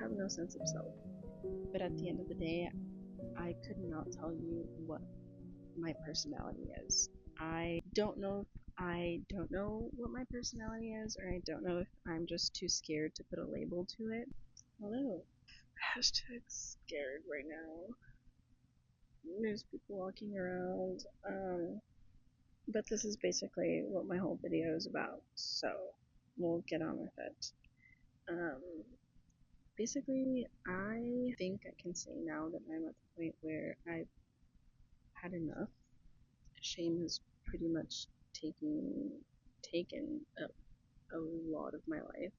have no sense of self. But at the end of the day, I could not tell you what my personality is. I don't know if I don't know what my personality is, or I don't know if I'm just too scared to put a label to it. Hello. Hashtag scared right now. There's people walking around. But this is basically what my whole video is about, so we'll get on with it. Um, Basically, I think I can say now that I'm at the point where I've had enough. Shame has pretty much taken up a lot of my life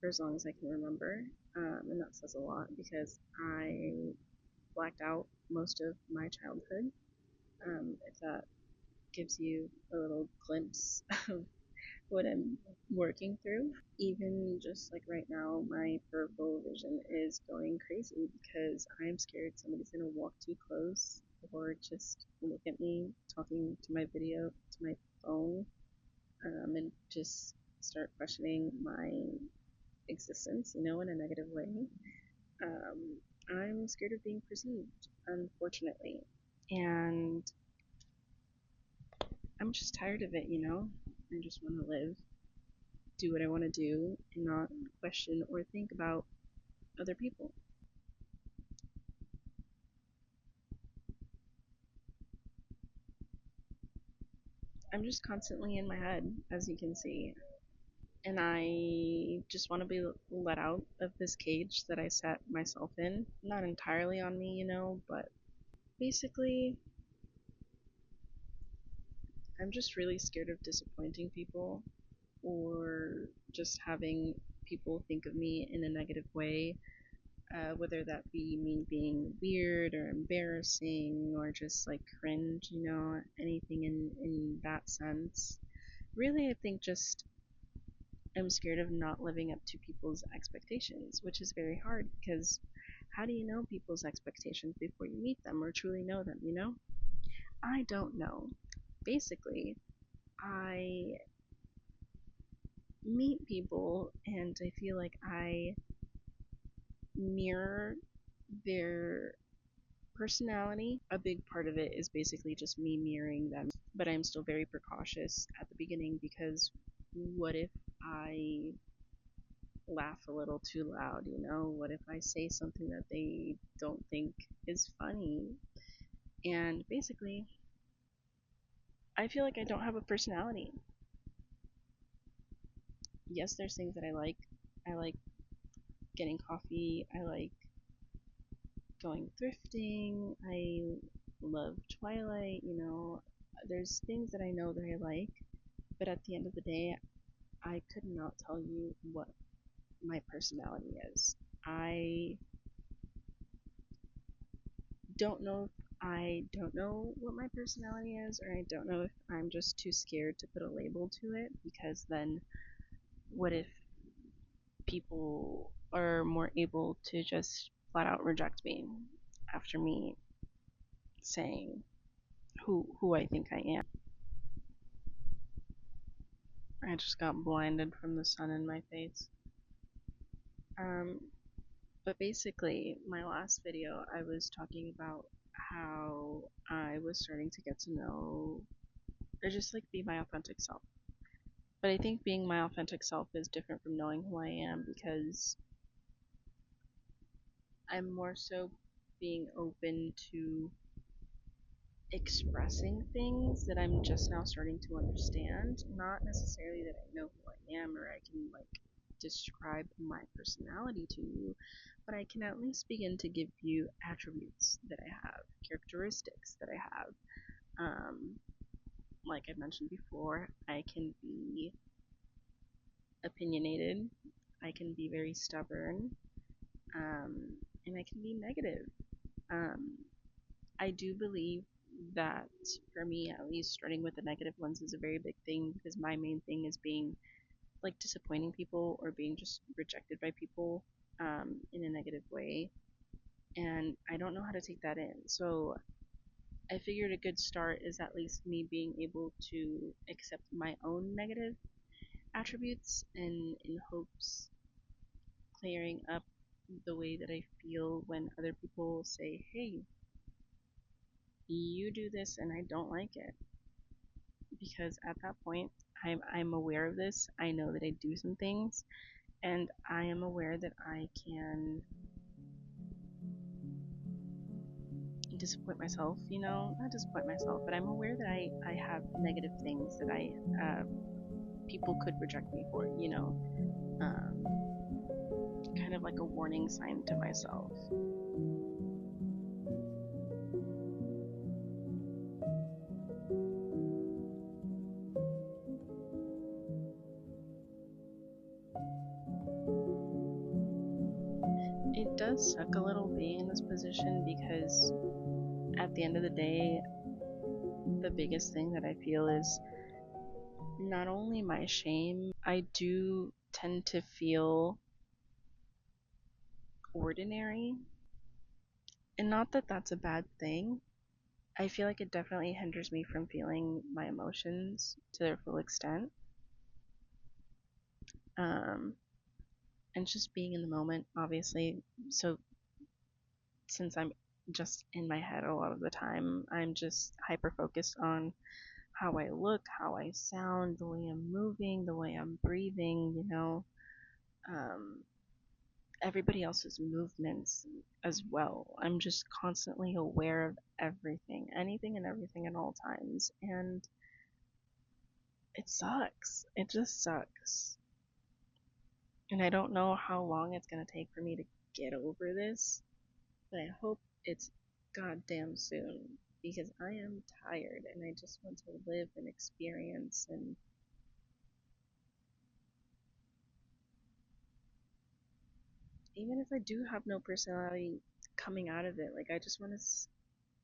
for as long as I can remember, and that says a lot because I blacked out most of my childhood. If that gives you a little glimpse of what I'm working through. Even just like right now, my peripheral vision is going crazy because I'm scared somebody's gonna walk too close or just look at me talking to my video, to my phone, and just start questioning my existence, in a negative way. I'm scared of being perceived, unfortunately. And I'm just tired of it. I just want to live, do what I want to do, and not question or think about other people. I'm just constantly in my head, as you can see, and I just want to be let out of this cage that I set myself in. Not entirely on me, but basically, I'm just really scared of disappointing people or just having people think of me in a negative way, whether that be me being weird or embarrassing or just like cringe, anything in that sense. Really, I think just I'm scared of not living up to people's expectations, which is very hard because how do you know people's expectations before you meet them or truly know them? I don't know. Basically, I meet people and I feel like I mirror their personality. A big part of it is basically just me mirroring them, but I'm still very precautious at the beginning because what if I laugh a little too loud? What if I say something that they don't think is funny? And basically, I feel like I don't have a personality. Yes, there's things that I like. I like getting coffee. I like going thrifting. I love Twilight. There's things that I know that I like, but at the end of the day, I could not tell you what my personality is. I don't know if I don't know what my personality is, or I don't know if I'm just too scared to put a label to it, because then what if people are more able to just flat out reject me after me saying who I think I am? I just got blinded from the sun in my face. Um, but basically, my last video, I was talking about how I was starting to get to know or just like be my authentic self. But I think being my authentic self is different from knowing who I am because I'm more so being open to expressing things that I'm just now starting to understand. Not necessarily that I know who I am or I can like describe my personality to you, but I can at least begin to give you attributes that I have, characteristics that I have. Like I mentioned before, I can be opinionated, I can be very stubborn, um, and I can be negative. Um, I do believe that for me, at least, starting with the negative ones is a very big thing because my main thing is being like disappointing people or being just rejected by people in a negative way. And I don't know how to take that in. So I figured a good start is at least me being able to accept my own negative attributes and in hopes clearing up the way that I feel when other people say, hey, you do this and I don't like it. Because at that point, I'm aware of this. I know that I do some things, and I am aware that I can disappoint myself, not disappoint myself, but I'm aware that I have negative things that people could reject me for, kind of like a warning sign to myself. It does suck a little being in this position because at the end of the day, the biggest thing that I feel is not only my shame, I do tend to feel ordinary. And not that that's a bad thing. I feel like it definitely hinders me from feeling my emotions to their full extent. Um, and just being in the moment, obviously. So since I'm just in my head a lot of the time, I'm just hyper focused on how I look, how I sound, the way I'm moving, the way I'm breathing, um, everybody else's movements as well. I'm just constantly aware of everything, anything and everything at all times. And it sucks. It just sucks. And I don't know how long it's going to take for me to get over this, but I hope it's goddamn soon because I am tired and I just want to live and experience. And even if I do have no personality coming out of it, like I just want to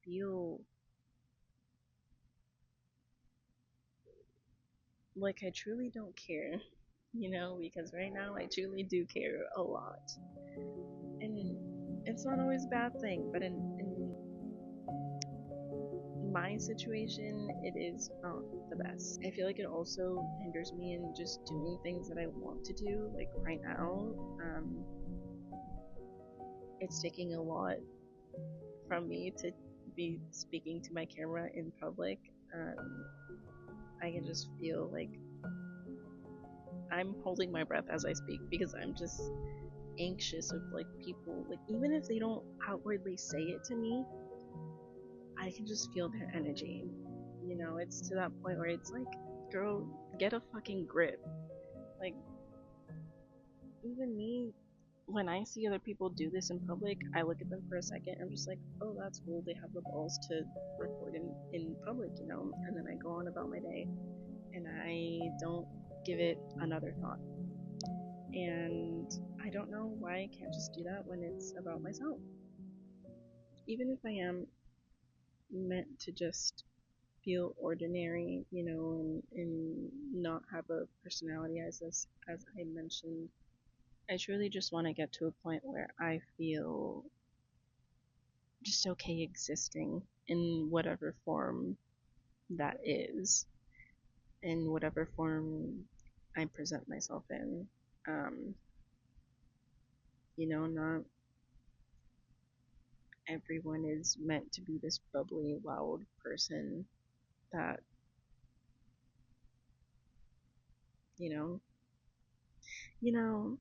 feel like I truly don't care, because right now I truly do care a lot. And it's not always a bad thing, but in my situation, it is not the best. I feel like it also hinders me in just doing things that I want to do. Like right now, it's taking a lot from me to be speaking to my camera in public. I can just feel like I'm holding my breath as I speak because I'm just anxious of like people, like even if they don't outwardly say it to me, I can just feel their energy. It's to that point where it's like, girl, get a fucking grip. Like, even me, when I see other people do this in public, I look at them for a second. I'm just like, oh, that's cool. They have the balls to record in public, and then I go on about my day and I don't give it another thought. And I don't know why I can't just do that when it's about myself. Even if I am meant to just feel ordinary, and not have a personality as I mentioned. I truly just want to get to a point where I feel just okay existing in whatever form that is, in whatever form I present myself in. Um, not everyone is meant to be this bubbly, loud person that, you know, you know,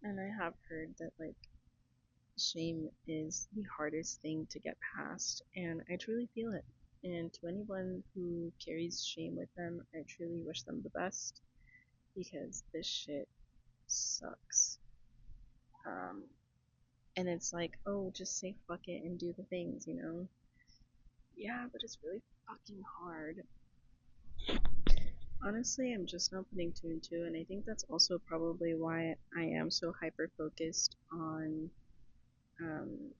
and I have heard that like shame is the hardest thing to get past, and I truly feel it. And to anyone who carries shame with them, I truly wish them the best because this shit sucks. Um, and it's like, oh, just say fuck it and do the things. Yeah, but it's really fucking hard. Honestly, I'm just not putting two and two, and I think that's also probably why I am so hyper focused on um,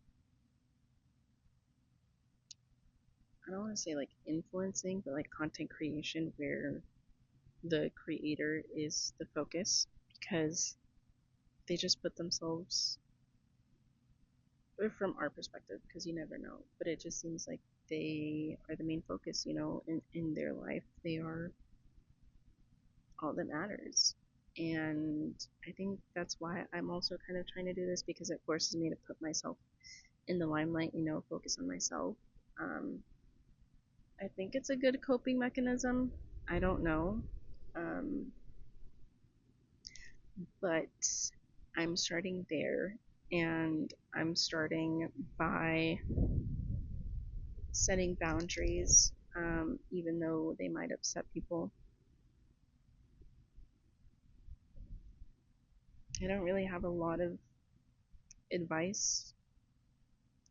I don't want to say like influencing, but like content creation where the creator is the focus because they just put themselves, or from our perspective, because you never know, but it just seems like they are the main focus, in their life. They are all that matters. And I think that's why I'm also kind of trying to do this, because it forces me to put myself in the limelight, focus on myself. Um, I think it's a good coping mechanism. I don't know. Um, but I'm starting there, and I'm starting by setting boundaries, even though they might upset people. I don't really have a lot of advice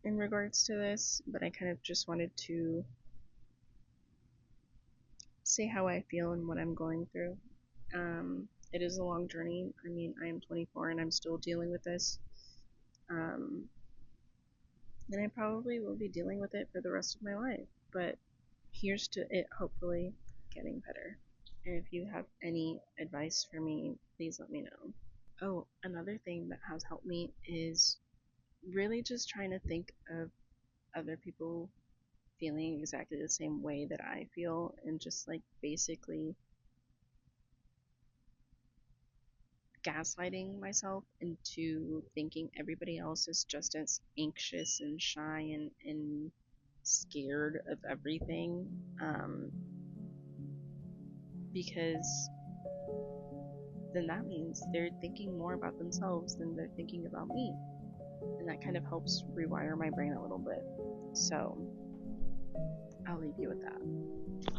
in regards to this, but I kind of just wanted to say how I feel and what I'm going through. It is a long journey. I mean, I am 24 and I'm still dealing with this. Um, and I probably will be dealing with it for the rest of my life. But here's to it hopefully getting better. And if you have any advice for me, please let me know. Oh, another thing that has helped me is really just trying to think of other people feeling exactly the same way that I feel, and just like basically gaslighting myself into thinking everybody else is just as anxious and shy and scared of everything, because then that means they're thinking more about themselves than they're thinking about me. And that kind of helps rewire my brain a little bit. So I'll leave you with that.